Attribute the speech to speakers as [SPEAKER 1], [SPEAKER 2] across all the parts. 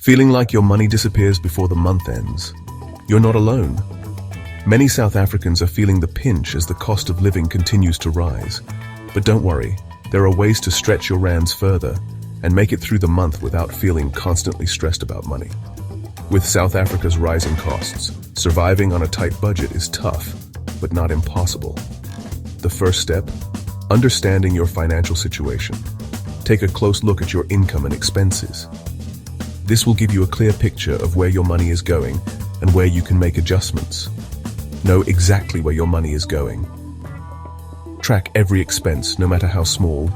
[SPEAKER 1] Feeling like your money disappears before the month ends? You're not alone. Many South Africans are feeling the pinch as the cost of living continues to rise. But don't worry, there are ways to stretch your rands further and make it through the month without feeling constantly stressed about money. With South Africa's rising costs, surviving on a tight budget is tough, but not impossible. The first step? Understanding your financial situation. Take a close look at your income and expenses. This will give you a clear picture of where your money is going and where you can make adjustments. Know exactly where your money is going. Track every expense, no matter how small.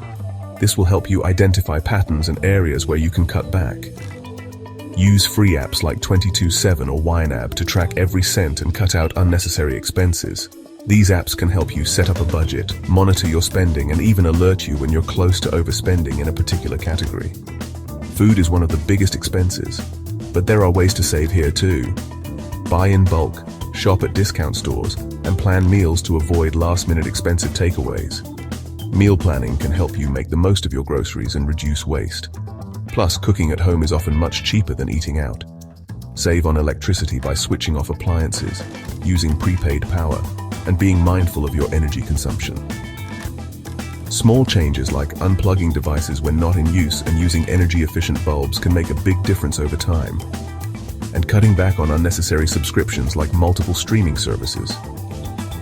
[SPEAKER 1] This will help you identify patterns and areas where you can cut back. Use free apps like 22/7 or YNAB to track every cent and cut out unnecessary expenses. These apps can help you set up a budget, monitor your spending, and even alert you when you're close to overspending in a particular category. Food is one of the biggest expenses, but there are ways to save here too. Buy in bulk, shop at discount stores, and plan meals to avoid last-minute expensive takeaways. Meal planning can help you make the most of your groceries and reduce waste. Plus, cooking at home is often much cheaper than eating out. Save on electricity by switching off appliances, using prepaid power, and being mindful of your energy consumption. Small changes like unplugging devices when not in use and using energy-efficient bulbs can make a big difference over time. And cutting back on unnecessary subscriptions like multiple streaming services.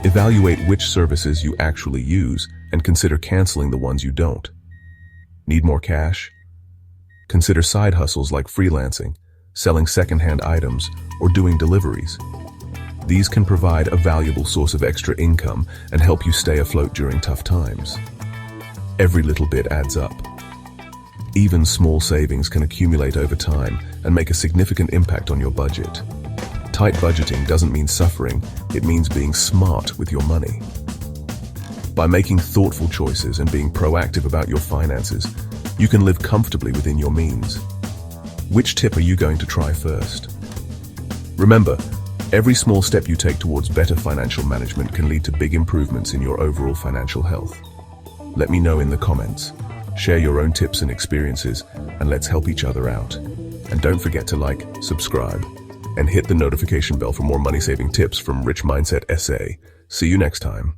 [SPEAKER 1] Evaluate which services you actually use and consider canceling the ones you don't. Need more cash? Consider side hustles like freelancing, selling secondhand items, or doing deliveries. These can provide a valuable source of extra income and help you stay afloat during tough times. Every little bit adds up. Even small savings can accumulate over time and make a significant impact on your budget. Tight budgeting doesn't mean suffering, it means being smart with your money. By making thoughtful choices and being proactive about your finances, you can live comfortably within your means. Which tip are you going to try first? Remember, every small step you take towards better financial management can lead to big improvements in your overall financial health. Let me know in the comments. Share your own tips and experiences, and let's help each other out. And don't forget to like, subscribe, and hit the notification bell for more money-saving tips from Rich Mindset SA. See you next time.